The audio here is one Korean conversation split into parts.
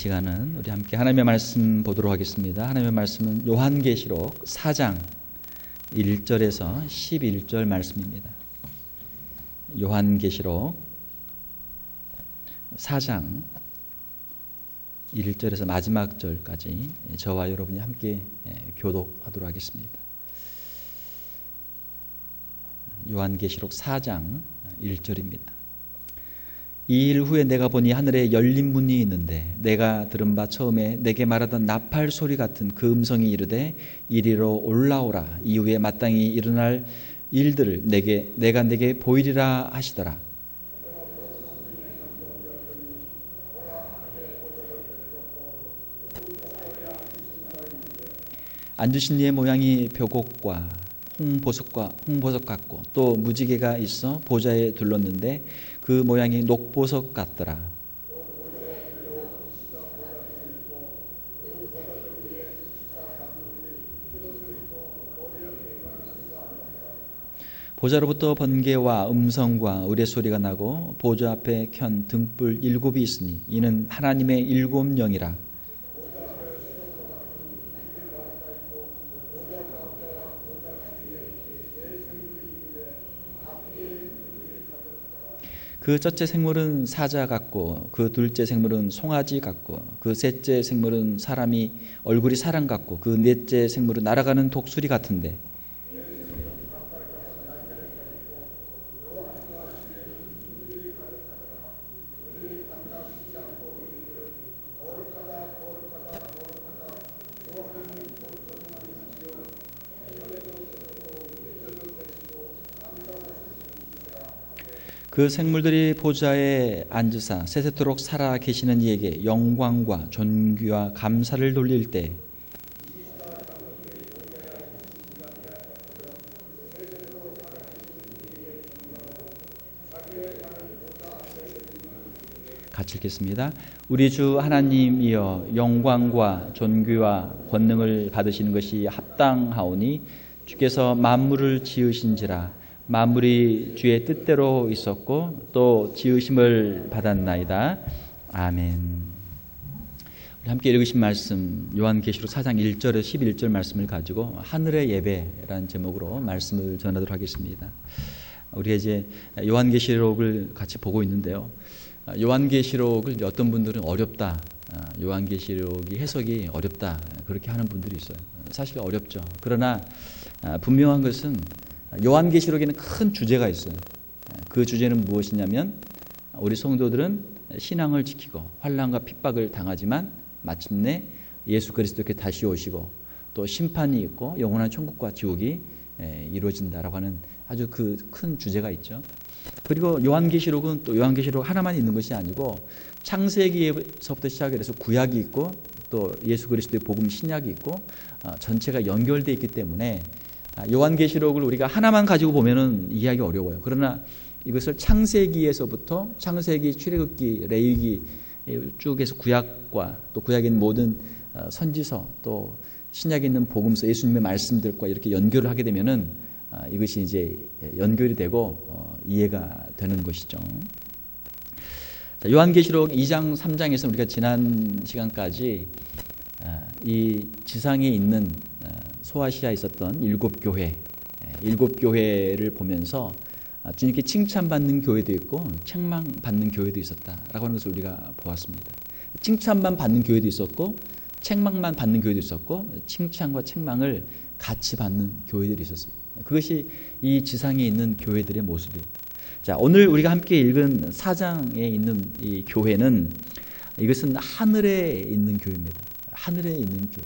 시간은 우리 함께 하나님의 말씀 보도록 하겠습니다. 하나님의 말씀은 요한계시록 4장 1절에서 11절 말씀입니다. 요한계시록 4장 1절에서 마지막 절까지 저와 여러분이 함께 교독하도록 하겠습니다. 요한계시록 4장 1절입니다. 이 일 후에 내가 보니 하늘에 열린 문이 있는데 내가 들은 바 처음에 내게 말하던 나팔 소리 같은 그 음성이 이르되 이리로 올라오라. 이후에 마땅히 일어날 일들을 내가 내게 보이리라 하시더라. 앉으신 이의 모양이 벼곡과 홍보석 같고 또 무지개가 있어 보좌에 둘렀는데 그 모양이 녹보석 같더라. 보좌로부터 번개와 음성과 의뢰소리가 나고 보좌 앞에 켠 등불 7이 있으니 이는 하나님의 7 영이라. 그 첫째 생물은 사자 같고 그 둘째 생물은 송아지 같고 그 셋째 생물은 얼굴이 사람 같고 그 넷째 생물은 날아가는 독수리 같은데 그 생물들이 보좌에 앉으사 세세토록 살아 계시는 이에게 영광과 존귀와 감사를 돌릴 때 같이 읽겠습니다. 우리 주 하나님이여 영광과 존귀와 권능을 받으시는 것이 합당하오니 주께서 만물을 지으신지라. 만물이 주의 뜻대로 있었고 또 지으심을 받았나이다. 아멘. 우리 함께 읽으신 말씀 요한계시록 4장 1절에서 11절 말씀을 가지고 하늘의 예배라는 제목으로 말씀을 전하도록 하겠습니다. 우리가 이제 요한계시록을 같이 보고 있는데요. 요한계시록을 어떤 분들은 어렵다, 요한계시록이 해석이 어렵다 그렇게 하는 분들이 있어요. 사실 어렵죠. 그러나 분명한 것은 요한계시록에는 큰 주제가 있어요. 그 주제는 무엇이냐면 우리 성도들은 신앙을 지키고 환난과 핍박을 당하지만 마침내 예수 그리스도께 다시 오시고 또 심판이 있고 영원한 천국과 지옥이 이루어진다라고 하는 아주 그 큰 주제가 있죠. 그리고 요한계시록은 또 요한계시록 하나만 있는 것이 아니고 창세기에서부터 시작해서 구약이 있고 또 예수 그리스도의 복음 신약이 있고 전체가 연결되어 있기 때문에 요한계시록을 우리가 하나만 가지고 보면은 이해하기 어려워요. 그러나 이것을 창세기에서부터 창세기, 출애굽기, 레위기 쭉 해서 구약과 또 구약에 있는 모든 선지서 또 신약에 있는 복음서, 예수님의 말씀들과 이렇게 연결을 하게 되면은 이것이 이제 연결이 되고 이해가 되는 것이죠. 요한계시록 2장, 3장에서 우리가 지난 시간까지 이 지상에 있는 소아시아에 있었던 7교회, 7교회를 보면서 주님께 칭찬받는 교회도 있고 책망받는 교회도 있었다라고 하는 것을 우리가 보았습니다. 칭찬만 받는 교회도 있었고 책망만 받는 교회도 있었고 칭찬과 책망을 같이 받는 교회들이 있었어요. 그것이 이 지상에 있는 교회들의 모습이에요. 자, 오늘 우리가 함께 읽은 4장에 있는 이 교회는 이것은 하늘에 있는 교회입니다. 하늘에 있는 교회.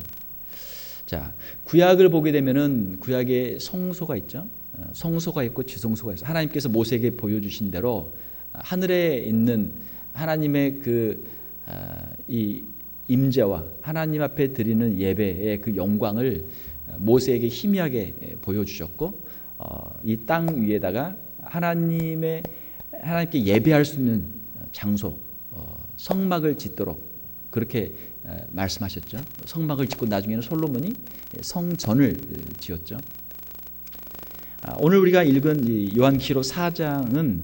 자, 구약을 보게 되면은 구약에 성소가 있죠. 성소가 있고 지성소가 있어요. 하나님께서 모세에게 보여주신 대로 하늘에 있는 하나님의 이 임재와 하나님 앞에 드리는 예배의 그 영광을 모세에게 희미하게 보여주셨고 이 땅 위에다가 하나님께 예배할 수 있는 장소, 성막을 짓도록 그렇게 말씀하셨죠. 성막을 짓고 나중에는 솔로몬이 성전을 지었죠. 오늘 우리가 읽은 요한계시록 4장은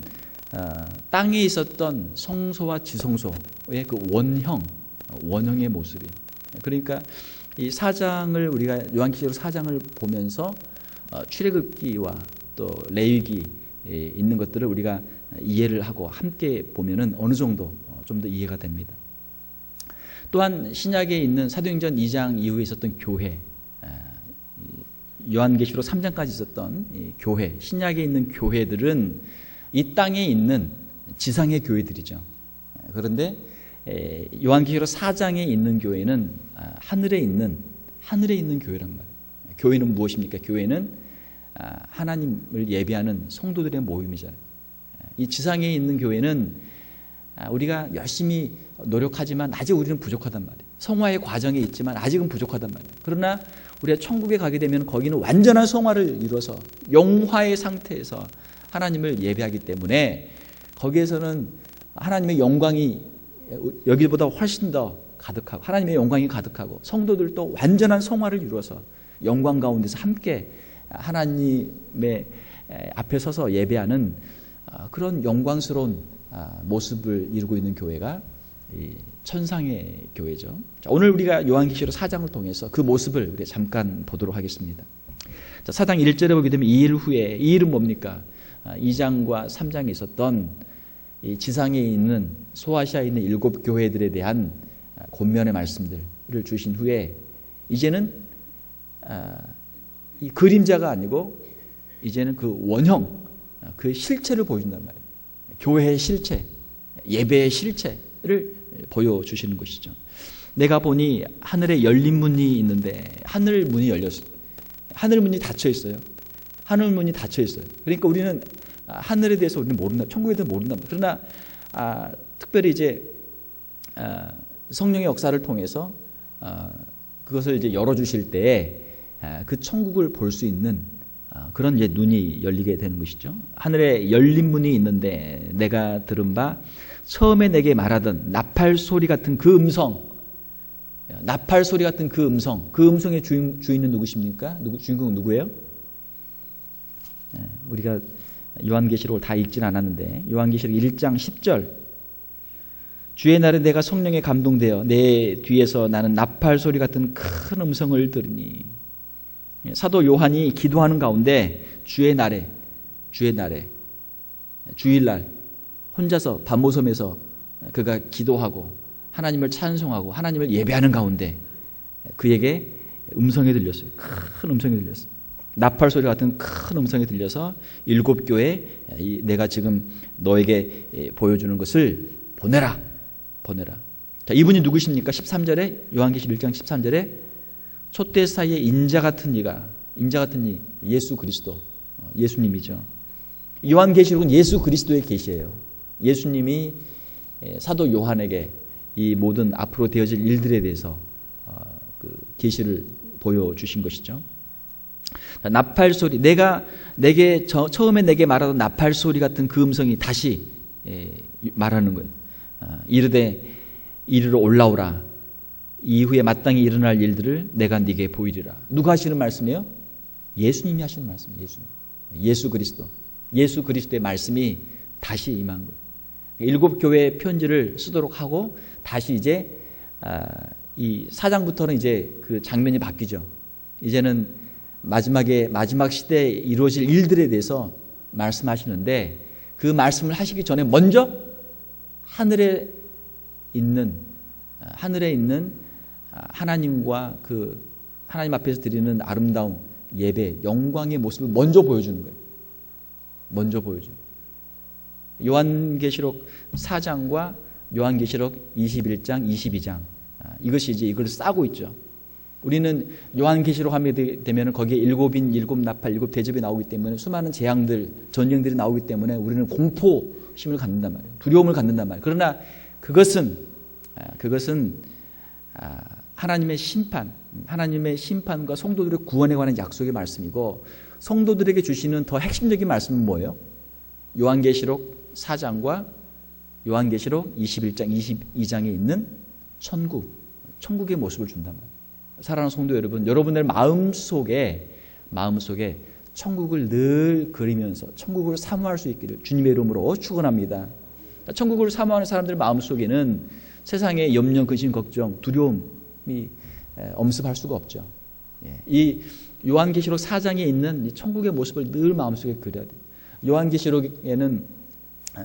땅에 있었던 성소와 지성소의 그 원형, 원형의 모습이에요. 그러니까 이 4장을 우리가 요한계시록 4장을 보면서 출애굽기와 또 레위기 있는 것들을 우리가 이해를 하고 함께 보면은 어느 정도 좀 더 이해가 됩니다. 또한 신약에 있는 사도행전 2장 이후에 있었던 교회, 요한계시록 3장까지 있었던 교회, 신약에 있는 교회들은 이 땅에 있는 지상의 교회들이죠. 그런데 요한계시록 4장에 있는 교회는 하늘에 있는 교회란 말이에요. 교회는 무엇입니까? 교회는 하나님을 예배하는 성도들의 모임이잖아요. 이 지상에 있는 교회는 우리가 열심히 노력하지만 아직 우리는 부족하단 말이에요. 성화의 과정에 있지만 아직은 부족하단 말이에요. 그러나 우리가 천국에 가게 되면 거기는 완전한 성화를 이뤄서 영화의 상태에서 하나님을 예배하기 때문에 거기에서는 하나님의 영광이 여기보다 훨씬 더 가득하고 하나님의 영광이 가득하고 성도들도 완전한 성화를 이루어서 영광 가운데서 함께 하나님의 앞에 서서 예배하는 그런 영광스러운 모습을 이루고 있는 교회가 천상의 교회죠. 자, 오늘 우리가 요한계시록 4장을 통해서 그 모습을 우리가 잠깐 보도록 하겠습니다. 자, 4장 1절에 보게 되면 이 일 후에, 이 일은 뭡니까? 2장과 3장에 있었던 이 지상에 있는 소아시아에 있는 7 교회들에 대한 권면의 말씀들을 주신 후에 이제는 이 그림자가 아니고 이제는 그 원형, 그 실체를 보여준단 말이에요. 교회의 실체, 예배의 실체를 보여주시는 것이죠. 내가 보니 하늘에 열린 문이 있는데 하늘 문이 열렸어요. 하늘 문이 닫혀 있어요. 하늘 문이 닫혀 있어요. 그러니까 우리는 하늘에 대해서 우리는 모른다. 천국에 대해서 모른다. 그러나 특별히 이제 성령의 역사를 통해서 그것을 이제 열어주실 때에 그 천국을 볼 수 있는 그런 이제 눈이 열리게 되는 것이죠. 하늘에 열린 문이 있는데 내가 들은 바 처음에 내게 말하던 나팔 소리 같은 그 음성, 나팔 소리 같은 그 음성, 그 음성의 주인은 누구십니까? 주인공은 누구예요? 우리가 요한계시록을 다 읽진 않았는데 요한계시록 1장 10절 주의 날에 내가 성령에 감동되어 내 뒤에서 나는 나팔 소리 같은 큰 음성을 들으니 사도 요한이 기도하는 가운데 주일날 혼자서 밤모섬에서 그가 기도하고 하나님을 찬송하고 하나님을 예배하는 가운데 그에게 음성이 들렸어요. 큰 음성이 들렸어요. 나팔 소리 같은 큰 음성이 들려서 7 교회 내가 지금 너에게 보여주는 것을 보내라. 자, 이분이 누구십니까? 13절에 요한계시록 1장 13절에 촛대 사이에 인자 같은 이 예수 그리스도, 예수님이죠. 요한계시록은 예수 그리스도의 계시예요. 예수님이 사도 요한에게 이 모든 앞으로 되어질 일들에 대해서 그 계시를 보여주신 것이죠. 나팔 소리, 처음에 내게 말하던 나팔 소리 같은 그 음성이 다시 말하는 거예요. 이르되 이리로 올라오라. 이후에 마땅히 일어날 일들을 내가 네게 보이리라. 누가 하시는 말씀이에요? 예수님이 하시는 말씀이에요. 예수 그리스도. 예수 그리스도의 말씀이 다시 임한 거예요. 7 교회의 편지를 쓰도록 하고 다시 이제 이 4장부터는 이제 그 장면이 바뀌죠. 이제는 마지막 시대에 이루어질 일들에 대해서 말씀하시는데 그 말씀을 하시기 전에 먼저 하늘에 있는 하나님과 그 하나님 앞에서 드리는 아름다운 예배, 영광의 모습을 먼저 보여주는 거예요. 먼저 보여줘요. 요한계시록 4장과 요한계시록 21장, 22장 이것이 이제 이걸 싸고 있죠. 우리는 요한계시록 하게 되면 거기에 7인, 7나팔, 7대접이 나오기 때문에 수많은 재앙들, 전쟁들이 나오기 때문에 우리는 공포심을 갖는단 말이에요. 두려움을 갖는단 말이에요. 그러나 그것은 하나님의 심판과 성도들의 구원에 관한 약속의 말씀이고 성도들에게 주시는 더 핵심적인 말씀은 뭐예요? 요한계시록 4장과 요한계시록 21장, 22장에 있는 천국의 모습을 준단 말이에요. 사랑하는 성도 여러분, 여러분의 마음속에 천국을 늘 그리면서 천국을 사모할 수 있기를 주님의 이름으로 축원합니다. 천국을 사모하는 사람들 마음속에는 세상에 염려, 근심, 걱정, 두려움이 엄습할 수가 없죠. 이 요한계시록 4장에 있는 이 천국의 모습을 늘 마음속에 그려야 돼요. 요한계시록에는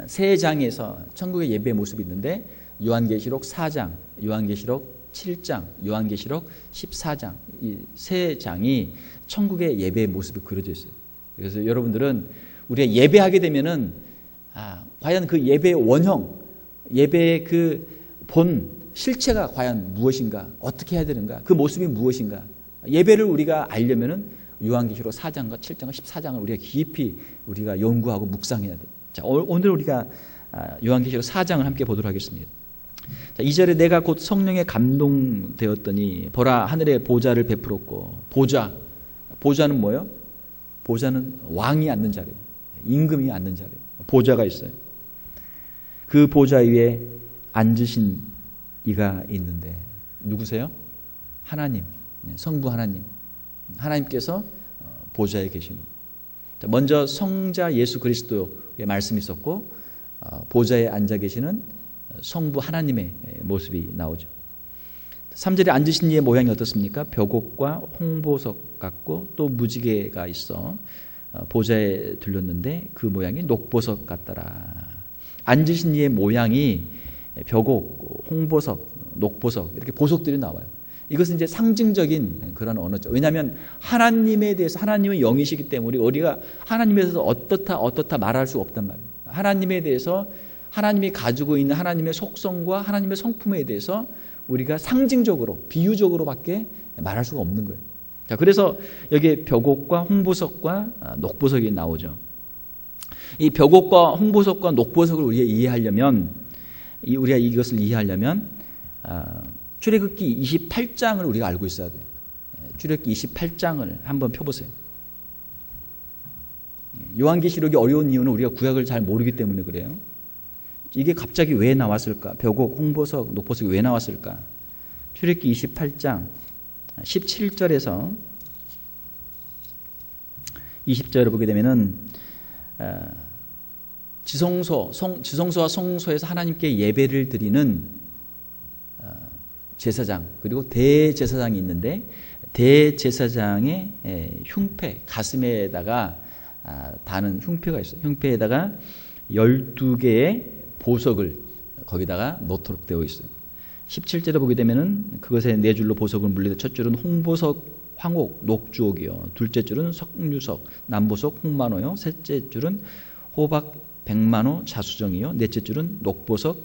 세 장에서 천국의 예배의 모습이 있는데 요한계시록 4장, 요한계시록 7장, 요한계시록 14장 이 세 장이 천국의 예배의 모습이 그려져 있어요. 그래서 여러분들은 우리가 예배하게 되면은 과연 그 예배의 원형, 예배의 그 본 실체가 과연 무엇인가, 어떻게 해야 되는가, 그 모습이 무엇인가, 예배를 우리가 알려면은 요한계시록 4장과 7장과 14장을 우리가 깊이 우리가 연구하고 묵상해야 돼요. 자, 오늘 우리가 요한계시록 4장을 함께 보도록 하겠습니다. 자, 2절에 내가 곧 성령에 감동되었더니 보라 하늘에 보좌를 베풀었고 보좌는 뭐예요? 보좌는 왕이 앉는 자리예요. 임금이 앉는 자리예요. 보좌가 있어요. 그 보좌 위에 앉으신 이가 있는데 누구세요? 하나님, 성부 하나님. 하나님께서 보좌에 계시는. 먼저 성자 예수 그리스도의 말씀이 있었고 보좌에 앉아 계시는 성부 하나님의 모습이 나오죠. 3절에 앉으신 이의 모양이 어떻습니까? 벽옥과 홍보석 같고 또 무지개가 있어 보좌에 들렸는데 그 모양이 녹보석 같더라. 앉으신 이의 모양이 벽옥, 홍보석, 녹보석 이렇게 보석들이 나와요. 이것은 이제 상징적인 그런 언어죠. 왜냐하면 하나님에 대해서 하나님은 영이시기 때문에 우리가 하나님에 대해서 어떻다 말할 수 없단 말이에요. 하나님에 대해서 하나님이 가지고 있는 하나님의 속성과 하나님의 성품에 대해서 우리가 상징적으로 비유적으로밖에 말할 수가 없는 거예요. 자, 그래서 여기 벽옥과 홍보석과 녹보석이 나오죠. 이 벽옥과 홍보석과 녹보석을 우리가 이해하려면 우리가 이것을 이해하려면 출애굽기 28장을 우리가 알고 있어야 돼요. 출애굽기 28장을 한번 펴보세요. 요한계시록이 어려운 이유는 우리가 구약을 잘 모르기 때문에 그래요. 이게 갑자기 왜 나왔을까? 벽옥, 홍보석, 녹보석이 왜 나왔을까? 출애굽기 28장 17절에서 20절을 보게 되면은 지성소와 성소에서 하나님께 예배를 드리는 제사장 그리고 대제사장이 있는데 대제사장의 흉패 가슴에다가 다는 흉패가 있어요. 흉패에다가 12개의 보석을 거기다가 넣도록 되어 있어요. 17절에 보게 되면은 그것에 네 줄로 보석을 물리되 첫 줄은 홍보석, 황옥, 녹주옥이요. 둘째 줄은 석류석, 남보석, 홍만호요. 셋째 줄은 호박, 백만호, 자수정이요. 넷째 줄은 녹보석,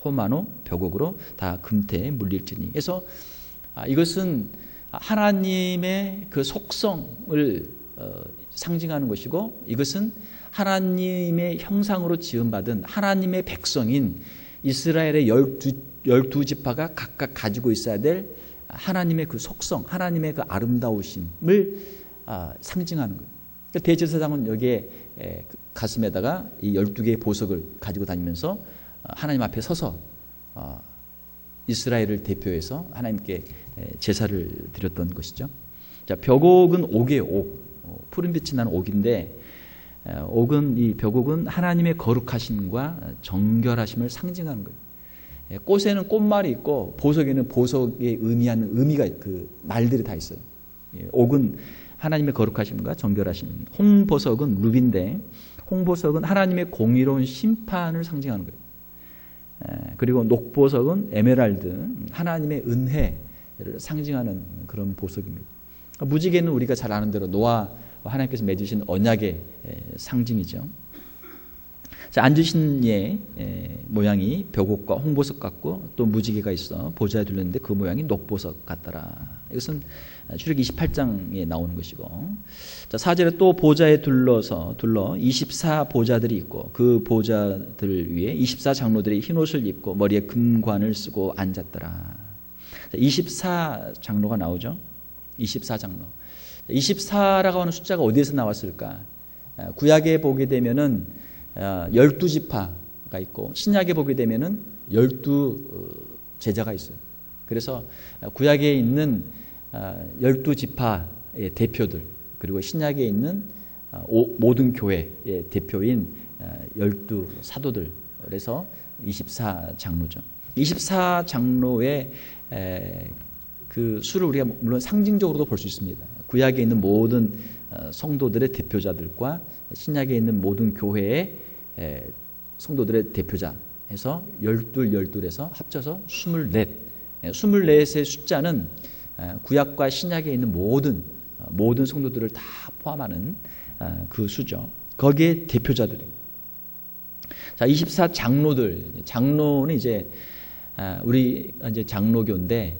호만호, 벽옥으로 다 금태에 물릴지니. 그래서 이것은 하나님의 그 속성을 상징하는 것이고 이것은 하나님의 형상으로 지음받은 하나님의 백성인 이스라엘의 12지파가 각각 가지고 있어야 될 하나님의 그 속성, 하나님의 그 아름다우심을 상징하는 거예요. 대제사장은 여기에 가슴에다가 이 12개의 보석을 가지고 다니면서 하나님 앞에 서서 이스라엘을 대표해서 하나님께 제사를 드렸던 것이죠. 자, 벽옥은 옥이에요. 옥. 푸른빛이 나는 옥인데 이 벽옥은 하나님의 거룩하심과 정결하심을 상징하는 거예요. 꽃에는 꽃말이 있고 보석에는 보석에 의미하는 의미가 그 말들이 다 있어요. 옥은 하나님의 거룩하심과 정결하심. 홍보석은 루비인데 홍보석은 하나님의 공의로운 심판을 상징하는 거예요. 그리고 녹보석은 에메랄드, 하나님의 은혜를 상징하는 그런 보석입니다. 무지개는 우리가 잘 아는 대로 노아와 하나님께서 맺으신 언약의 상징이죠. 자, 앉으신 이의 모양이 벽옥과 홍보석 같고 또 무지개가 있어 보좌에 둘렸는데 그 모양이 녹보석 같더라. 이것은 출애굽기 28장에 나오는 것이고, 자, 4절에 또 보좌에 둘러 24보좌들이 있고 그 보좌들 위에 24장로들이 흰옷을 입고 머리에 금관을 쓰고 앉았더라. 24장로가 나오죠. 24장로. 24라고 하는 숫자가 어디에서 나왔을까? 구약에 보게 되면은 12지파가 있고 신약에 보게 되면은 12제자가 있어요. 그래서 구약에 있는 12지파의 대표들 그리고 신약에 있는 모든 교회의 대표인 12사도들, 그래서 24장로죠. 24장로의 그 수를 우리가 물론 상징적으로도 볼 수 있습니다. 구약에 있는 모든 성도들의 대표자들과 신약에 있는 모든 교회의 성도들의 대표자 해서 12에서 합쳐서 24. 24의 숫자는 구약과 신약에 있는 모든 성도들을 다 포함하는 그 수죠. 거기에 대표자들이. 자, 24장로들. 장로는 이제 우리 이제 장로교인데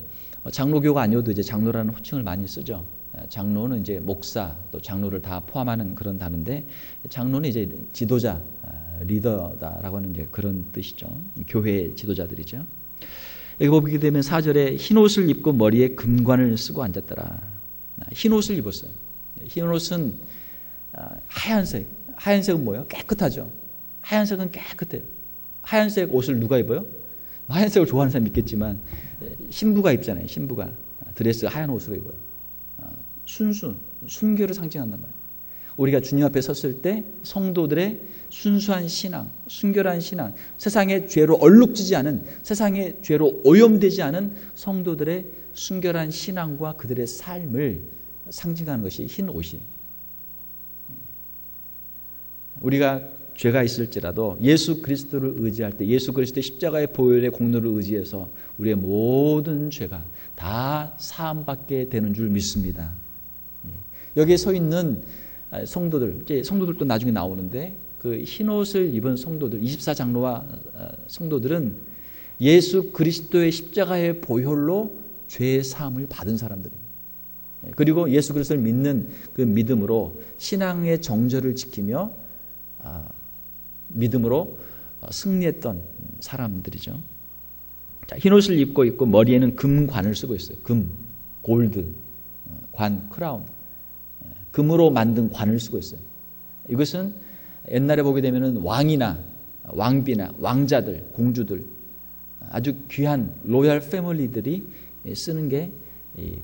장로교가 아니어도 이제 장로라는 호칭을 많이 쓰죠. 장로는 이제 목사 또 장로를 다 포함하는 그런 단어인데 장로는 이제 지도자, 리더다라고 하는 이제 그런 뜻이죠. 교회 지도자들이죠. 여기 보게 되면 4절에 흰 옷을 입고 머리에 금관을 쓰고 앉았더라. 흰 옷을 입었어요. 흰 옷은 하얀색. 하얀색은 뭐예요? 깨끗하죠. 하얀색은 깨끗해요. 하얀색 옷을 누가 입어요? 하얀색을 좋아하는 사람이 있겠지만 신부가 입잖아요. 신부가 드레스 하얀 옷으로 입어요. 순교를 상징한단 말이에요. 우리가 주님 앞에 섰을 때 성도들의 순수한 신앙, 순결한 신앙, 세상의 죄로 얼룩지지 않은, 세상의 죄로 오염되지 않은 성도들의 순결한 신앙과 그들의 삶을 상징하는 것이 흰 옷이에요. 우리가 죄가 있을지라도 예수 그리스도를 의지할 때 예수 그리스도의 십자가의 보혈의 공로를 의지해서 우리의 모든 죄가 다 사함받게 되는 줄 믿습니다. 여기에 서 있는 성도들, 이제 성도들도 나중에 나오는데 그 흰옷을 입은 성도들, 24장로와 성도들은 예수 그리스도의 십자가의 보혈로 죄의 사함을 받은 사람들이에요. 그리고 예수 그리스도를 믿는 그 믿음으로 신앙의 정절을 지키며 믿음으로 승리했던 사람들이죠. 자, 흰옷을 입고 있고 머리에는 금관을 쓰고 있어요. 금, 골드, 관, 크라운. 금으로 만든 관을 쓰고 있어요. 이것은 옛날에 보게 되면 왕이나 왕비나 왕자들, 공주들 아주 귀한 로얄 패밀리들이 쓰는 게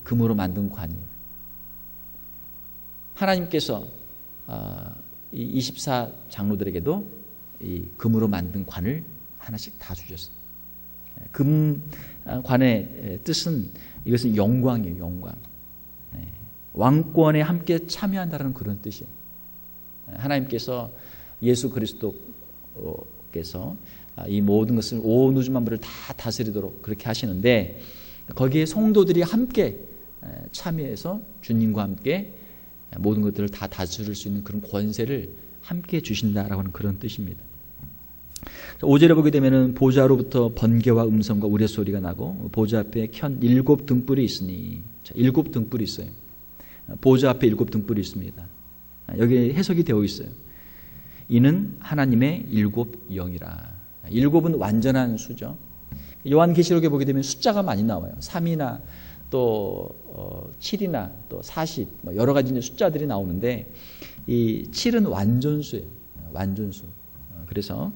금으로 만든 관이에요. 하나님께서 이 24장로들에게도 이 금으로 만든 관을 하나씩 다 주셨어요. 금관의 뜻은 이것은 영광이에요. 영광. 왕권에 함께 참여한다는 그런 뜻이에요. 하나님께서 예수 그리스도께서 이 모든 것을 온 우주 만물을 다 다스리도록 그렇게 하시는데 거기에 성도들이 함께 참여해서 주님과 함께 모든 것들을 다 다스릴 수 있는 그런 권세를 함께 주신다라고 하는 그런 뜻입니다. 5절에 보게 되면은 보좌로부터 번개와 음성과 우레소리가 나고 보좌 앞에 켠 7 등불이 있으니, 자, 7 등불이 있어요. 보좌 앞에 7 등불이 있습니다. 여기 해석이 되어 있어요. 이는 하나님의 7 영이라. 7은 완전한 수죠. 요한계시록에 보게 되면 숫자가 많이 나와요. 3이나 또 7이나 또 40 여러 가지 숫자들이 나오는데 이 7은 완전수예요. 완전수. 그래서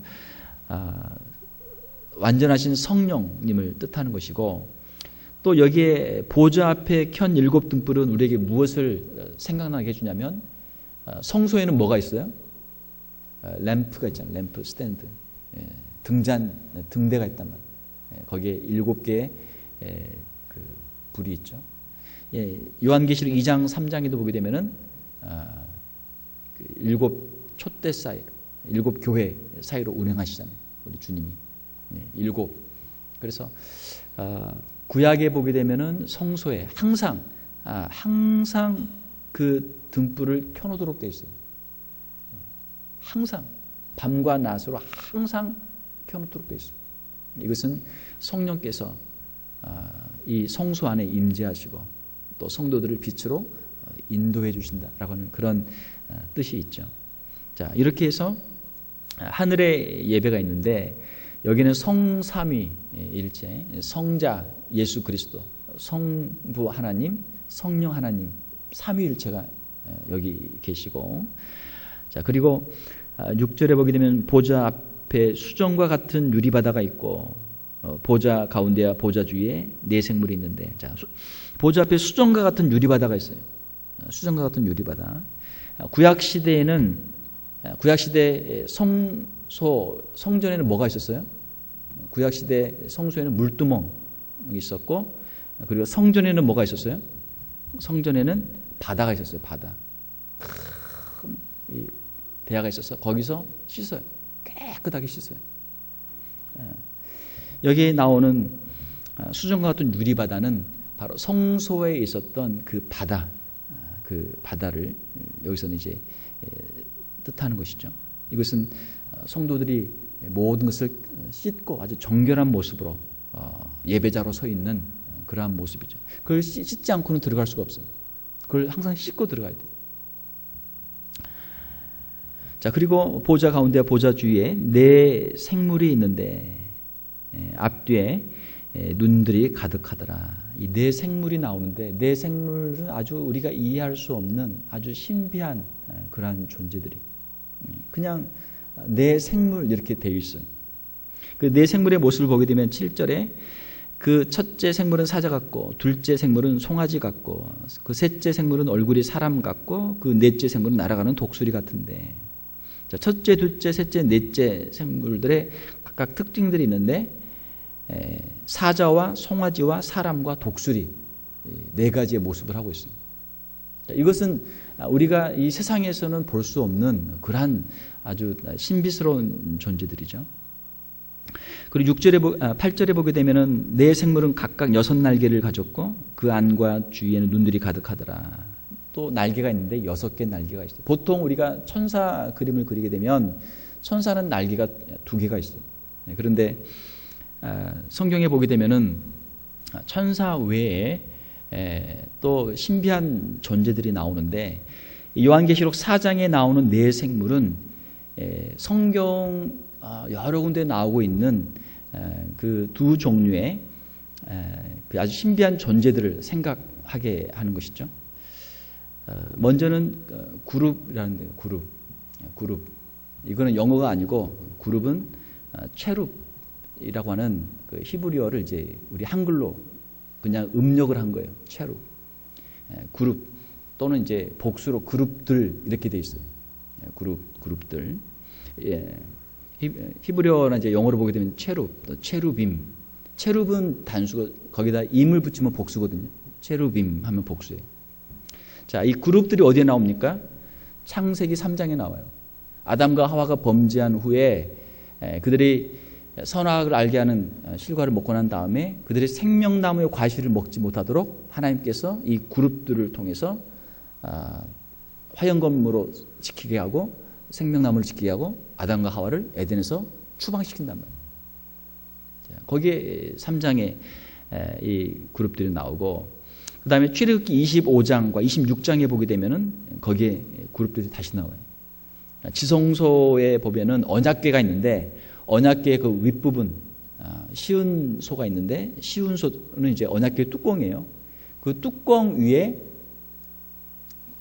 완전하신 성령님을 뜻하는 것이고, 또 여기에 보좌 앞에 켠 7 등불은 우리에게 무엇을 생각나게 해주냐면 성소에는 뭐가 있어요? 램프가 있잖아요. 램프 스탠드. 등대가 있단 말이에요. 거기에 7개의 그 불이 있죠. 요한계시록 2장 3장에도 보게 되면은 7 촛대 사이로 7 교회 사이로 운행하시잖아요. 우리 주님이 7. 그래서 구약에 보게 되면은 성소에 항상 그 등불을 켜놓도록 되어 있어요. 항상 밤과 낮으로 항상 켜놓도록 되어 있어요. 이것은 성령께서 이 성소 안에 임재하시고 또 성도들을 빛으로 인도해 주신다라고 하는 그런 뜻이 있죠. 자, 이렇게 해서 하늘에 예배가 있는데 여기는 성삼위일체, 성자 예수 그리스도, 성부 하나님, 성령 하나님, 삼위일체가 여기 계시고, 자, 그리고 6절에 보게 되면 보좌 앞에 수정과 같은 유리바다가 있고 보좌 가운데와 보좌 주위에 4 생물이 있는데, 자, 보좌 앞에 수정과 같은 유리바다가 있어요. 수정과 같은 유리바다. 구약 시대 성전에는 뭐가 있었어요? 구약 시대 성소에는 물두멍이 있었고, 그리고 성전에는 뭐가 있었어요? 성전에는 바다가 있었어요. 바다. 큰 이 대야가 있어서 거기서 씻어요. 깨끗하게 씻어요. 여기에 나오는 수정과 같은 유리바다는 바로 성소에 있었던 그 바다, 그 바다를 여기서는 이제 뜻하는 것이죠. 이것은 성도들이 모든 것을 씻고 아주 정결한 모습으로 예배자로 서 있는 그러한 모습이죠. 그걸 씻지 않고는 들어갈 수가 없어요. 그걸 항상 씻고 들어가야 돼요. 자, 그리고 보좌 가운데 보좌 주위에 네 생물이 있는데 앞뒤에 눈들이 가득하더라. 이 네 생물이 나오는데 네 생물은 아주 우리가 이해할 수 없는 아주 신비한 그러한 존재들이 그냥 네 생물 이렇게 되어 있어요. 그 네 생물의 모습을 보게 되면 7절에 그 첫째 생물은 사자 같고 둘째 생물은 송아지 같고 그 셋째 생물은 얼굴이 사람 같고 그 넷째 생물은 날아가는 독수리 같은데, 자, 첫째, 둘째, 셋째, 넷째 생물들의 각각 특징들이 있는데 사자와 송아지와 사람과 독수리 네 가지의 모습을 하고 있습니다. 이것은 우리가 이 세상에서는 볼 수 없는 그러한 아주 신비스러운 존재들이죠. 그리고 8절에 보게 되면은 네 생물은 각각 6날개를 가졌고 그 안과 주위에는 눈들이 가득하더라. 또 날개가 있는데 6개 날개가 있어요. 보통 우리가 천사 그림을 그리게 되면 천사는 날개가 2개가 있어요. 그런데 성경에 보게 되면은 천사 외에 또 신비한 존재들이 나오는데 요한계시록 4장에 나오는 네 생물은 성경 여러 군데 나오고 있는 그 두 종류의 그 아주 신비한 존재들을 생각하게 하는 것이죠. 먼저는 그룹이라는 데요. 그룹. 이거는 영어가 아니고 그룹은 체룹이라고 하는 그 히브리어를 이제 우리 한글로 그냥 음력을 한 거예요. 체룹. 그룹 또는 이제 복수로 그룹들 이렇게 돼 있어요. 그룹들. 예. 히브리어나 이제 영어로 보게 되면 체룹, 체루빔. 체룹은 단수고 거기다 임을 붙이면 복수거든요. 체루빔 하면 복수예요. 자, 이 그룹들이 어디에 나옵니까? 창세기 3장에 나와요. 아담과 하와가 범죄한 후에 그들이 선악을 알게 하는 실과를 먹고 난 다음에 그들이 생명나무의 과실을 먹지 못하도록 하나님께서 이 그룹들을 통해서 화영검으로 지키게 하고 생명나무를 지키게 하고 아담과 하와를 에덴에서 추방시킨단 말이에요. 거기에 3장에 이 그룹들이 나오고, 그 다음에 출애굽기 25장과 26장에 보게 되면은 거기에 그룹들이 다시 나와요. 지성소에 보면은 언약궤가 있는데 언약궤의 그 윗부분 시은소가 있는데 시은소는 이제 언약궤 뚜껑이에요. 그 뚜껑 위에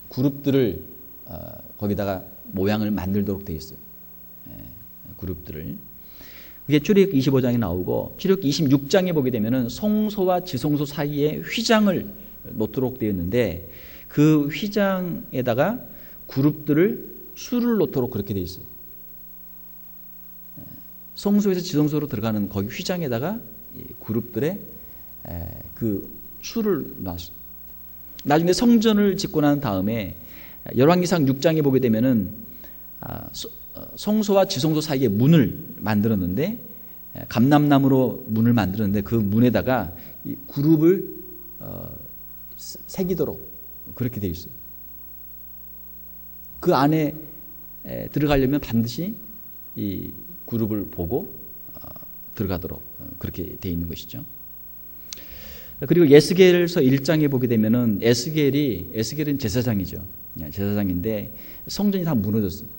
그룹들을 거기다가 모양을 만들도록 되어 있어요. 그룹들을. 그게 출애굽기 25장에 나오고 출애굽기 26장에 보게 되면은 성소와 지성소 사이에 휘장을 놓도록 되어 있는데 그 휘장에다가 그룹들을 수를 놓도록 그렇게 되어 있어요. 성소에서 지성소로 들어가는 거기 휘장에다가 그룹들의 그 수를 놨어요. 나중에 성전을 짓고 난 다음에 열왕기상 6장에 보게 되면은 성소와 지성소 사이에 문을 만들었는데 감람나무로 문을 만들었는데 그 문에다가 이 그룹을 새기도록 그렇게 되어 있어요. 그 안에 들어가려면 반드시 이 그룹을 보고 들어가도록 그렇게 되어 있는 것이죠. 그리고 에스겔서 1장에 보게 되면은 에스겔은 제사장이죠. 제사장인데 성전이 다 무너졌어요.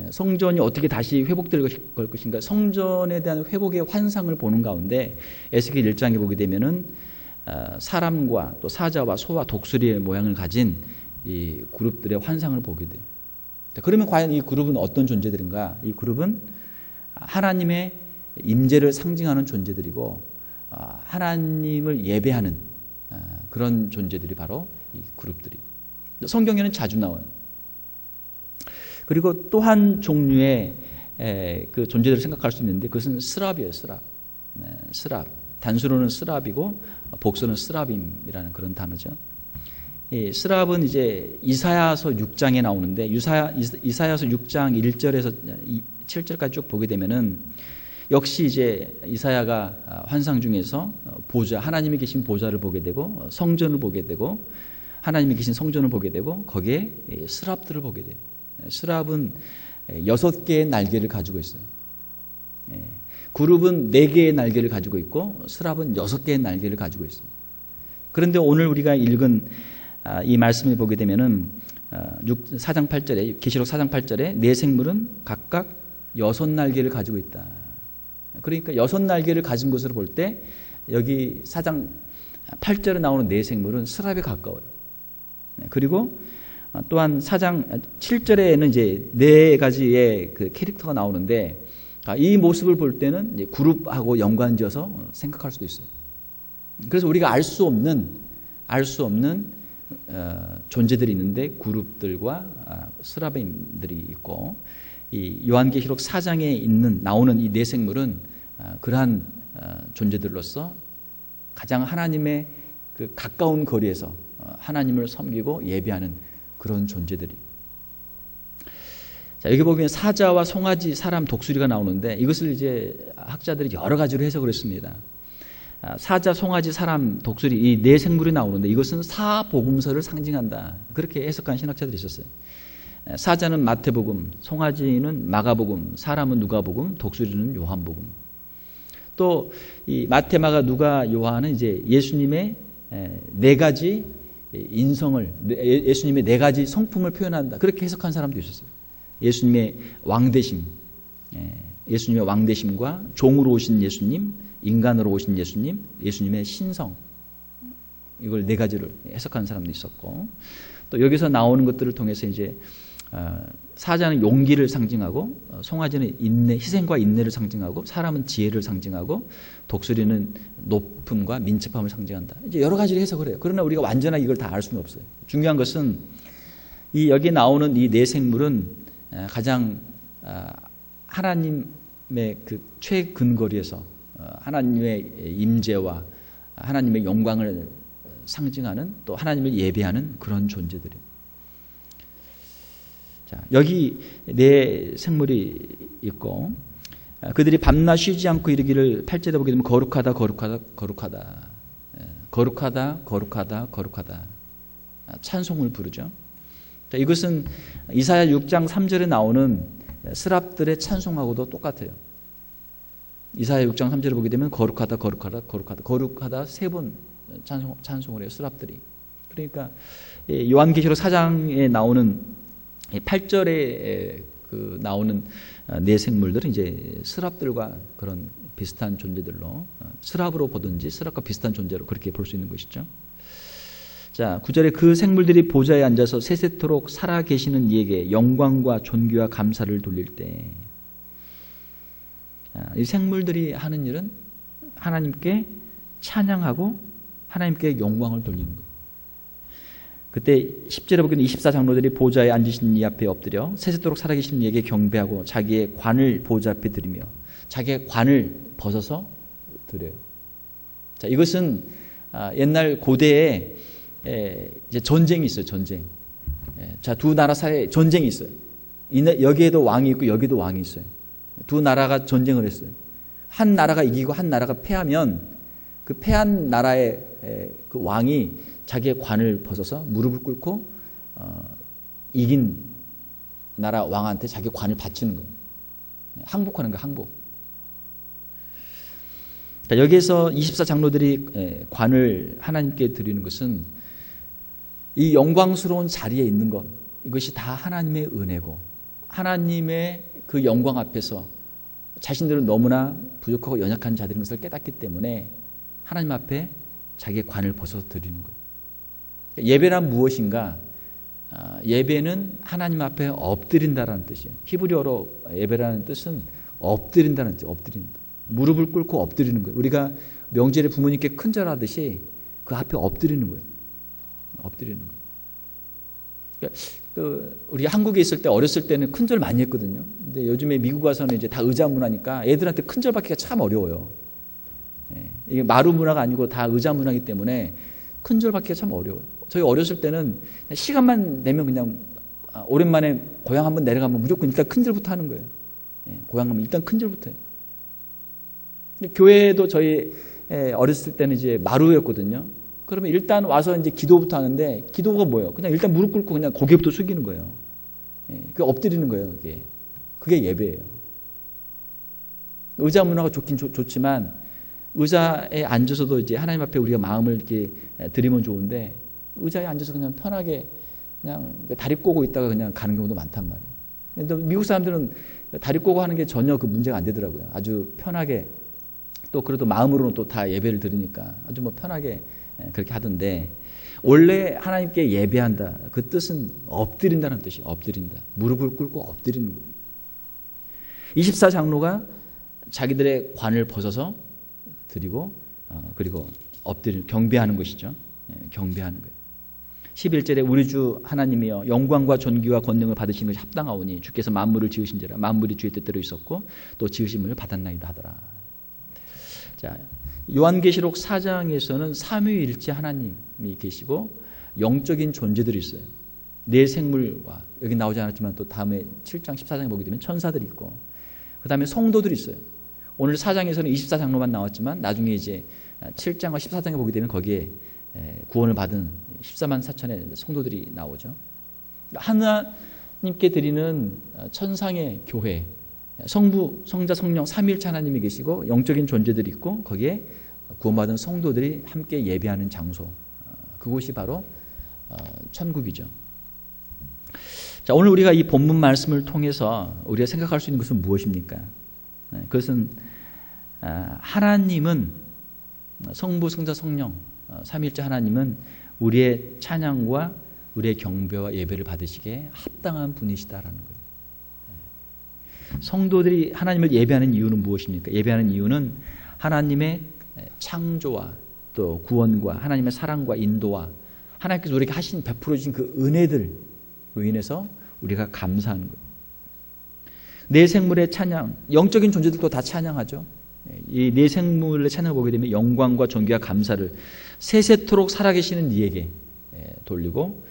성전이 어떻게 다시 회복될 것인가, 성전에 대한 회복의 환상을 보는 가운데 에스겔 1장에 보게 되면은 사람과 또 사자와 소와 독수리의 모양을 가진 이 그룹들의 환상을 보게 돼요. 그러면 과연 이 그룹은 어떤 존재들인가? 이 그룹은 하나님의 임재를 상징하는 존재들이고 하나님을 예배하는 그런 존재들이 바로 이 그룹들이 성경에는 자주 나와요. 그리고 또 한 종류의 그 존재들을 생각할 수 있는데 그것은 스랍이에요. 스랍. 네, 스랍. 단수로는 스랍이고 복수는 스랍임이라는 그런 단어죠. 이 스랍은 이제 이사야서 6장에 나오는데 이사야서 6장 1절에서 7절까지 쭉 보게 되면은 역시 이제 이사야가 환상 중에서 보좌, 하나님이 계신 보좌를 보게 되고 성전을 보게 되고 하나님이 계신 성전을 보게 되고 거기에 스랍들을 보게 돼요. 스랍은 6개의 날개를 가지고 있어요. 그룹은 4개의 날개를 가지고 있고 스랍은 6개의 날개를 가지고 있습니다. 그런데 오늘 우리가 읽은 이 말씀을 보게 되면은 4장 8절에 계시록 4장 8절에 네 생물은 각각 6날개를 가지고 있다. 그러니까 6날개를 가진 것으로 볼 때 여기 4장 8절에 나오는 네 생물은 스랍에 가까워요. 그리고 또한 4장 7절에는 이제 네 가지의 그 캐릭터가 나오는데 이 모습을 볼 때는 이제 그룹하고 연관지어서 생각할 수도 있어요. 그래서 우리가 알 수 없는 존재들이 있는데 그룹들과 스라빔들이 있고 이 요한계시록 4장에 나오는 이 네 생물은 그러한 존재들로서 가장 하나님의 그 가까운 거리에서 하나님을 섬기고 예배하는 그런 존재들이. 자, 여기 보면 사자와 송아지, 사람, 독수리가 나오는데 이것을 이제 학자들이 여러 가지로 해석을 했습니다. 사자, 송아지, 사람, 독수리 이 네 생물이 나오는데 이것은 사복음서를 상징한다. 그렇게 해석한 신학자들이 있었어요. 사자는 마태복음, 송아지는 마가복음, 사람은 누가복음, 독수리는 요한복음. 또 이 마태, 마가, 누가, 요한은 이제 예수님의 네 가지 인성을, 예수님의 네 가지 성품을 표현한다. 그렇게 해석한 사람도 있었어요. 예수님의 왕되심, 예수님의 왕되심과 종으로 오신 예수님, 인간으로 오신 예수님, 예수님의 신성, 이걸 네 가지를 해석하는 사람도 있었고, 또 여기서 나오는 것들을 통해서 이제 사자는 용기를 상징하고, 송아지는 인내, 희생과 인내를 상징하고, 사람은 지혜를 상징하고, 독수리는 높음과 민첩함을 상징한다. 이제 여러 가지를 해석을 해요. 그러나 우리가 완전하게 이걸 다 알 수는 없어요. 중요한 것은 이 여기 나오는 이 네 생물은 가장 하나님의 그 최근거리에서 하나님의 임재와 하나님의 영광을 상징하는 또 하나님을 예배하는 그런 존재들이에요. 자, 여기 네 생물이 있고 그들이 밤낮 쉬지 않고 이르기를 8절에 보게 되면 거룩하다 거룩하다 거룩하다 거룩하다 거룩하다 거룩하다 찬송을 부르죠. 자, 이것은 이사야 6장 3절에 나오는 스랍들의 찬송하고도 똑같아요. 이사야 6장 3절을 보게 되면 거룩하다 거룩하다 거룩하다 거룩하다 세 번 찬송을 해요. 스랍들이. 그러니까 요한계시록 4장에 나오는 8절에 그 나오는 네 생물들은 이제 스랍들과 그런 비슷한 존재들로 스랍으로 보든지 스랍과 비슷한 존재로 그렇게 볼 수 있는 것이죠. 자, 9절에 그 생물들이 보좌에 앉아서 세세토록 살아 계시는 이에게 영광과 존귀와 감사를 돌릴 때, 이 생물들이 하는 일은 하나님께 찬양하고 하나님께 영광을 돌리는 거예요. 그때 10절에 보기는 24장로들이 보좌에 앉으신 이 앞에 엎드려 세세토록 살아 계시는 이에게 경배하고 자기의 관을 보좌 앞에 드리며 자기의 관을 벗어서 드려요. 자, 이것은 옛날 고대에 이제 전쟁이 있어요. 전쟁. 자, 두 나라 사이에 전쟁이 있어요. 여기에도 왕이 있고 여기도 왕이 있어요. 두 나라가 전쟁을 했어요. 한 나라가 이기고 한 나라가 패하면 그 패한 나라의 그 왕이 자기의 관을 벗어서 무릎을 꿇고 이긴 나라 왕한테 자기 관을 바치는 거예요. 항복하는 거예요. 항복. 자, 여기에서 24장로들이 관을 하나님께 드리는 것은 이 영광스러운 자리에 있는 것, 이것이 다 하나님의 은혜고 하나님의 그 영광 앞에서 자신들은 너무나 부족하고 연약한 자들인 것을 깨닫기 때문에 하나님 앞에 자기의 관을 벗어서 드리는 거예요. 예배란 무엇인가? 예배는 하나님 앞에 엎드린다라는 뜻이에요. 히브리어로 예배라는 뜻은 엎드린다는 뜻이에요. 엎드린다. 무릎을 꿇고 엎드리는 거예요. 우리가 명절에 부모님께 큰절하듯이 그 앞에 엎드리는 거예요. 엎드리는 거예요. 그러니까 우리 한국에 있을 때 어렸을 때는 큰절 많이 했거든요. 근데 요즘에 미국 와서는 이제 다 의자 문화니까 애들한테 큰절 받기가 참 어려워요. 이게 마루 문화가 아니고 다 의자 문화이기 때문에 큰절 받기가 참 어려워요. 저희 어렸을 때는 시간만 내면 그냥 오랜만에 고향 한번 내려가면 무조건 일단 큰절부터 하는 거예요. 고향 가면 일단 큰절부터 해요. 근데 교회도 저희 어렸을 때는 이제 마루였거든요. 그러면 일단 와서 이제 기도부터 하는데 기도가 뭐예요? 그냥 일단 무릎 꿇고 그냥 고개부터 숙이는 거예요. 그 엎드리는 거예요. 그게 예배예요. 의자 문화가 좋긴 좋지만 의자에 앉아서도 이제 하나님 앞에 우리가 마음을 이렇게 드리면 좋은데 의자에 앉아서 그냥 편하게 그냥 다리 꼬고 있다가 그냥 가는 경우도 많단 말이에요. 근데 미국 사람들은 다리 꼬고 하는 게 전혀 그 문제가 안 되더라고요. 아주 편하게 또 그래도 마음으로는 또 다 예배를 드리니까 아주 뭐 편하게 그렇게 하던데 원래 하나님께 예배한다. 그 뜻은 엎드린다는 뜻이에요. 엎드린다. 무릎을 꿇고 엎드리는 거예요. 24장로가 자기들의 관을 벗어서 드리고 그리고 엎드려 경배하는 것이죠. 경배하는 거예요. 11절에 우리 주 하나님이여 영광과 존귀와 권능을 받으시는 것이 합당하오니 주께서 만물을 지으신지라 만물이 주의 뜻대로 있었고 또 지으심을 받았나이다 하더라. 자, 요한계시록 4장에서는 삼위일체 하나님이 계시고 영적인 존재들이 있어요. 네 생물과 여기 나오지 않았지만 또 다음에 7장 14장에 보게 되면 천사들이 있고 그 다음에 성도들이 있어요. 오늘 4장에서는 24장로만 나왔지만 나중에 이제 7장과 14장에 보게 되면 거기에 구원을 받은 14만 4천의 성도들이 나오죠. 하나님께 드리는 천상의 교회, 성부, 성자, 성령, 삼위일체 하나님이 계시고 영적인 존재들이 있고 거기에 구원받은 성도들이 함께 예배하는 장소, 그곳이 바로 천국이죠. 자, 오늘 우리가 이 본문 말씀을 통해서 우리가 생각할 수 있는 것은 무엇입니까? 그것은 하나님은 성부, 성자, 성령, 삼위일체 하나님은 우리의 찬양과 우리의 경배와 예배를 받으시기에 합당한 분이시다라는 거예요. 성도들이 하나님을 예배하는 이유는 무엇입니까? 예배하는 이유는 하나님의 창조와 또 구원과 하나님의 사랑과 인도와 하나님께서 우리에게 베풀어 주신 그 은혜들로 인해서 우리가 감사하는 거예요. 네 생물의 찬양, 영적인 존재들도 다 찬양하죠. 이 네 생물의 찬양을 보게 되면 영광과 존귀와 감사를 세세토록 살아계시는 이에게 돌리고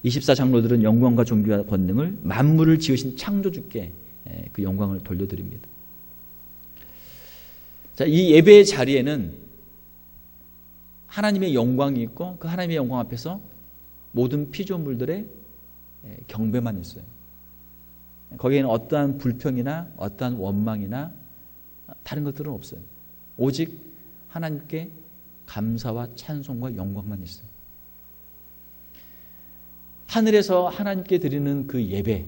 24장로들은 영광과 존귀와 권능을 만물을 지으신 창조주께 그 영광을 돌려드립니다. 자, 이 예배의 자리에는 하나님의 영광이 있고 그 하나님의 영광 앞에서 모든 피조물들의 경배만 있어요. 거기에는 어떠한 불평이나 어떠한 원망이나 다른 것들은 없어요. 오직 하나님께 감사와 찬송과 영광만 있어요. 하늘에서 하나님께 드리는 그 예배,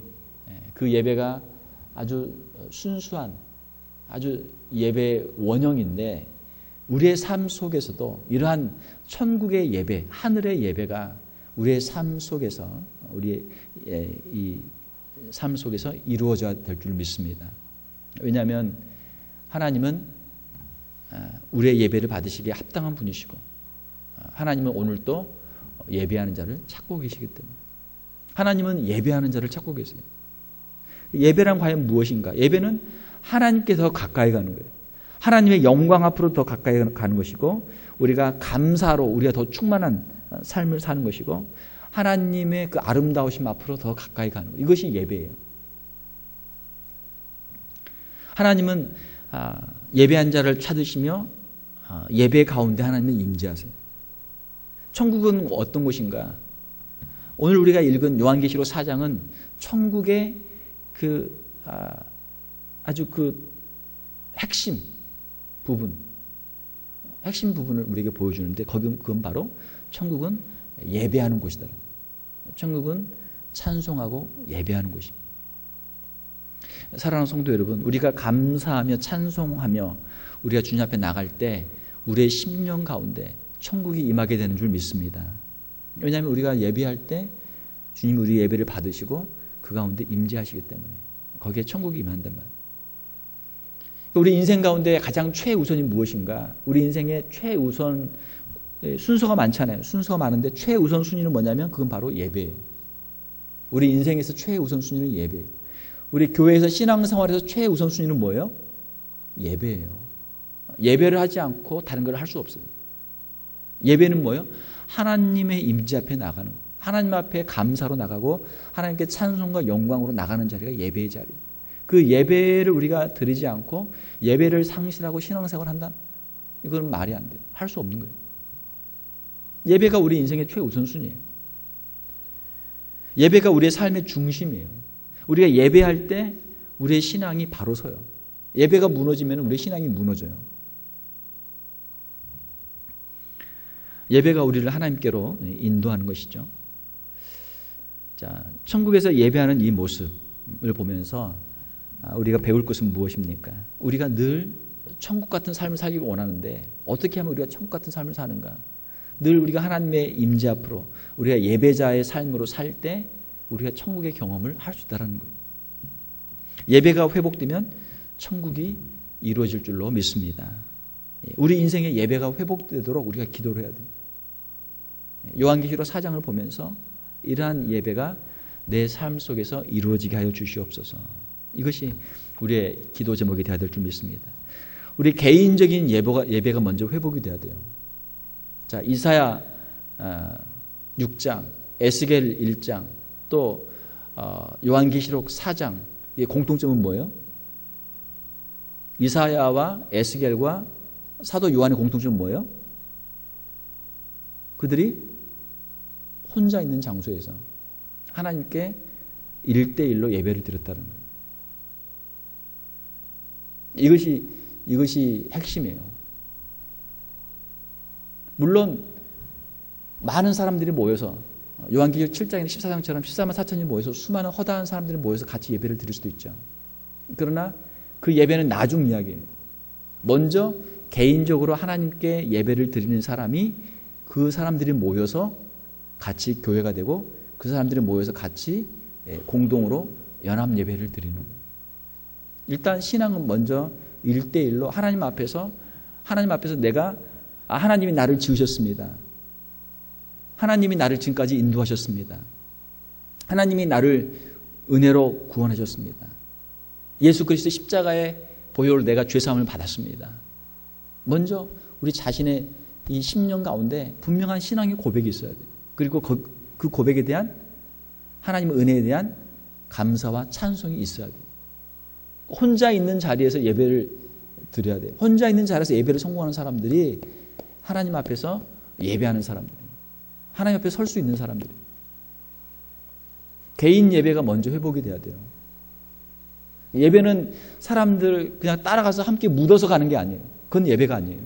그 예배가 아주 순수한 아주 예배 원형인데 우리의 삶 속에서도 이러한 천국의 예배, 하늘의 예배가 우리의 삶 속에서 우리의 이 삶 속에서 이루어져야 될 줄 믿습니다. 왜냐하면 하나님은 우리의 예배를 받으시기에 합당한 분이시고 하나님은 오늘도 예배하는 자를 찾고 계시기 때문에 하나님은 예배하는 자를 찾고 계세요. 예배란 과연 무엇인가? 예배는 하나님께 더 가까이 가는 거예요. 하나님의 영광 앞으로 더 가까이 가는 것이고 우리가 감사로 우리가 더 충만한 삶을 사는 것이고 하나님의 그 아름다우심 앞으로 더 가까이 가는 것. 이것이 예배예요. 하나님은 예배한 자를 찾으시며 예배 가운데 하나님은 임재하세요. 천국은 어떤 곳인가? 오늘 우리가 읽은 요한계시록 4장은 천국의 아주 그 핵심 부분을 우리에게 보여주는데 그건 바로 천국은 예배하는 곳이다. 천국은 찬송하고 예배하는 곳입니다. 사랑하는 성도 여러분, 우리가 감사하며 찬송하며 우리가 주님 앞에 나갈 때 우리의 심령 가운데 천국이 임하게 되는 줄 믿습니다. 왜냐하면 우리가 예배할 때 주님이 우리 예배를 받으시고 그 가운데 임재하시기 때문에 거기에 천국이 임한단 말이에요. 우리 인생 가운데 가장 최우선이 무엇인가? 우리 인생의 최우선 순서가 많잖아요. 순서가 많은데 최우선 순위는 뭐냐면 그건 바로 예배예요. 우리 인생에서 최우선순위는 예배예요. 우리 교회에서 신앙생활에서 최우선순위는 뭐예요? 예배예요. 예배를 하지 않고 다른 걸 할 수 없어요. 예배는 뭐예요? 하나님의 임재 앞에 나가는 거예요. 하나님 앞에 감사로 나가고 하나님께 찬송과 영광으로 나가는 자리가 예배의 자리예요. 그 예배를 우리가 드리지 않고 예배를 상실하고 신앙생활을 한다? 이건 말이 안 돼요. 할 수 없는 거예요. 예배가 우리 인생의 최우선순위예요. 예배가 우리의 삶의 중심이에요. 우리가 예배할 때 우리의 신앙이 바로 서요. 예배가 무너지면 우리의 신앙이 무너져요. 예배가 우리를 하나님께로 인도하는 것이죠. 자, 천국에서 예배하는 이 모습을 보면서 우리가 배울 것은 무엇입니까? 우리가 늘 천국 같은 삶을 살기를 원하는데 어떻게 하면 우리가 천국 같은 삶을 사는가? 늘 우리가 하나님의 임재 앞으로 우리가 예배자의 삶으로 살 때 우리가 천국의 경험을 할 수 있다는 거예요. 예배가 회복되면 천국이 이루어질 줄로 믿습니다. 우리 인생의 예배가 회복되도록 우리가 기도를 해야 돼요. 요한계시록 4장을 보면서 이러한 예배가 내 삶 속에서 이루어지게 하여 주시옵소서. 이것이 우리의 기도 제목이 되어야 될 줄 믿습니다. 우리 개인적인 예배가 먼저 회복이 되어야 돼요. 자, 이사야 6장, 에스겔 1장, 또 요한계시록 4장, 이 공통점은 뭐예요? 이사야와 에스겔과 사도 요한의 공통점은 뭐예요? 그들이 혼자 있는 장소에서 하나님께 1대1로 예배를 드렸다는 거예요. 이것이 핵심이에요. 물론 많은 사람들이 모여서 요한계시록 7장이나 14장처럼 14만 4천이 모여서 수많은 허다한 사람들이 모여서 같이 예배를 드릴 수도 있죠. 그러나 그 예배는 나중 이야기예요. 먼저 개인적으로 하나님께 예배를 드리는 사람이 그 사람들이 모여서 같이 교회가 되고 그 사람들이 모여서 같이 공동으로 연합 예배를 드리는 거예요. 일단 신앙은 먼저 1대1로 하나님 앞에서 내가 하나님이 나를 지으셨습니다. 하나님이 나를 지금까지 인도하셨습니다. 하나님이 나를 은혜로 구원하셨습니다. 예수 그리스도 십자가의 보혈로 내가 죄사함을 받았습니다. 먼저 우리 자신의 이 심령 가운데 분명한 신앙의 고백이 있어야 돼요. 그리고 그 고백에 대한 하나님의 은혜에 대한 감사와 찬송이 있어야 돼요. 혼자 있는 자리에서 예배를 드려야 돼요. 혼자 있는 자리에서 예배를 성공하는 사람들이 하나님 앞에서 예배하는 사람들이에요. 하나님 앞에 설 수 있는 사람들이에요. 개인 예배가 먼저 회복이 돼야 돼요. 예배는 사람들 그냥 따라가서 함께 묻어서 가는 게 아니에요. 그건 예배가 아니에요.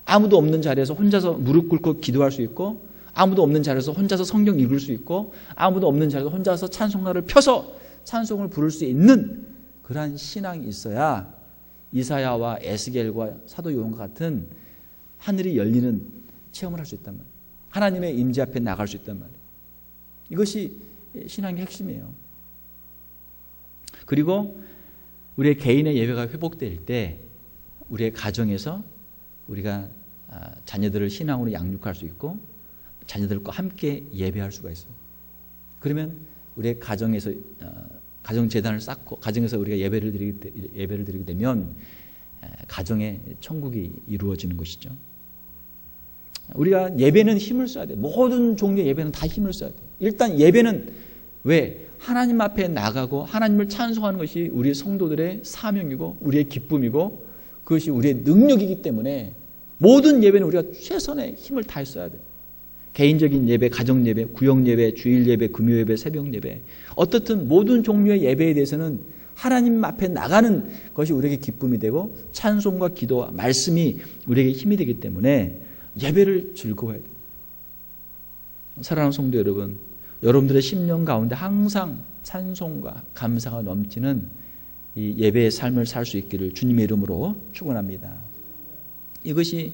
아무도 없는 자리에서 혼자서 무릎 꿇고 기도할 수 있고, 아무도 없는 자리에서 혼자서 성경 읽을 수 있고, 아무도 없는 자리에서 혼자서 찬송가를 펴서 찬송을 부를 수 있는 그러한 신앙이 있어야 이사야와 에스겔과 사도 요한과 같은 하늘이 열리는 체험을 할 수 있단 말이에요. 하나님의 임재 앞에 나갈 수 있단 말이에요. 이것이 신앙의 핵심이에요. 그리고 우리의 개인의 예배가 회복될 때 우리의 가정에서 우리가 자녀들을 신앙으로 양육할 수 있고 자녀들과 함께 예배할 수가 있어요. 그러면 우리의 가정에서 가정재단을 쌓고 가정에서 우리가 예배를 드리게 되면 가정의 천국이 이루어지는 것이죠. 우리가 예배는 힘을 써야 돼요. 모든 종류의 예배는 다 힘을 써야 돼요. 일단 예배는 왜? 하나님 앞에 나가고 하나님을 찬송하는 것이 우리 성도들의 사명이고 우리의 기쁨이고 그것이 우리의 능력이기 때문에 모든 예배는 우리가 최선의 힘을 다해 써야 돼요. 개인적인 예배, 가정 예배, 구역 예배, 주일 예배, 금요 예배, 새벽 예배, 어떻든 모든 종류의 예배에 대해서는 하나님 앞에 나가는 것이 우리에게 기쁨이 되고 찬송과 기도와 말씀이 우리에게 힘이 되기 때문에 예배를 즐거워해야 돼요. 사랑하는 성도 여러분, 여러분들의 심령 가운데 항상 찬송과 감사가 넘치는 이 예배의 삶을 살 수 있기를 주님의 이름으로 축원합니다. 이것이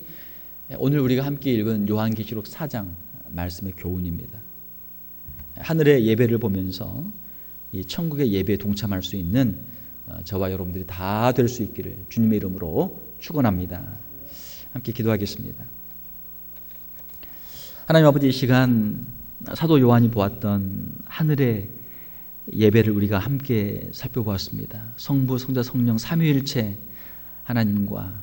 오늘 우리가 함께 읽은 요한계시록 4장 말씀의 교훈입니다. 하늘의 예배를 보면서 이 천국의 예배에 동참할 수 있는 저와 여러분들이 다 될 수 있기를 주님의 이름으로 축원합니다. 함께 기도하겠습니다. 하나님 아버지, 이 시간 사도 요한이 보았던 하늘의 예배를 우리가 함께 살펴보았습니다. 성부, 성자, 성령 삼위일체 하나님과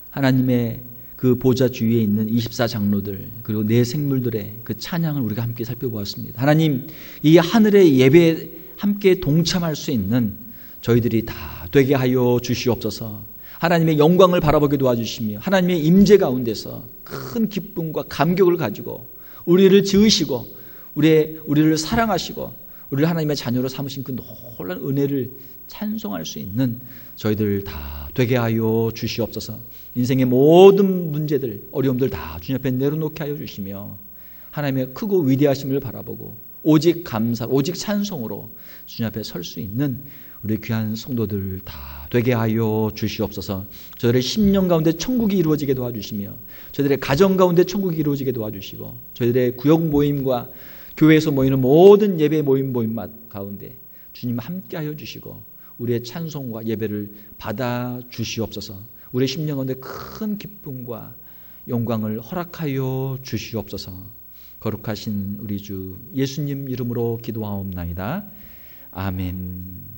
하나님의 그 보좌 주위에 있는 24장로들 그리고 네 생물들의 그 찬양을 우리가 함께 살펴보았습니다. 하나님, 이 하늘의 예배에 함께 동참할 수 있는 저희들이 다 되게 하여 주시옵소서. 하나님의 영광을 바라보게 도와주시며 하나님의 임재 가운데서 큰 기쁨과 감격을 가지고 우리를 지으시고 우리를 사랑하시고 우리를 하나님의 자녀로 삼으신 그 놀라운 은혜를 찬송할 수 있는 저희들 다 되게 하여 주시옵소서. 인생의 모든 문제들, 어려움들 다 주님 앞에 내려놓게 하여 주시며 하나님의 크고 위대하심을 바라보고 오직 감사, 오직 찬송으로 주님 앞에 설 수 있는 우리 귀한 성도들 다 되게 하여 주시옵소서. 저희들의 심령 가운데 천국이 이루어지게 도와주시며 저희들의 가정 가운데 천국이 이루어지게 도와주시고 저희들의 구역 모임과 교회에서 모이는 모든 예배 모임 가운데 주님 함께 하여 주시고 우리의 찬송과 예배를 받아 주시옵소서. 우리의 심령 가운데 큰 기쁨과 영광을 허락하여 주시옵소서. 거룩하신 우리 주 예수님 이름으로 기도하옵나이다. 아멘.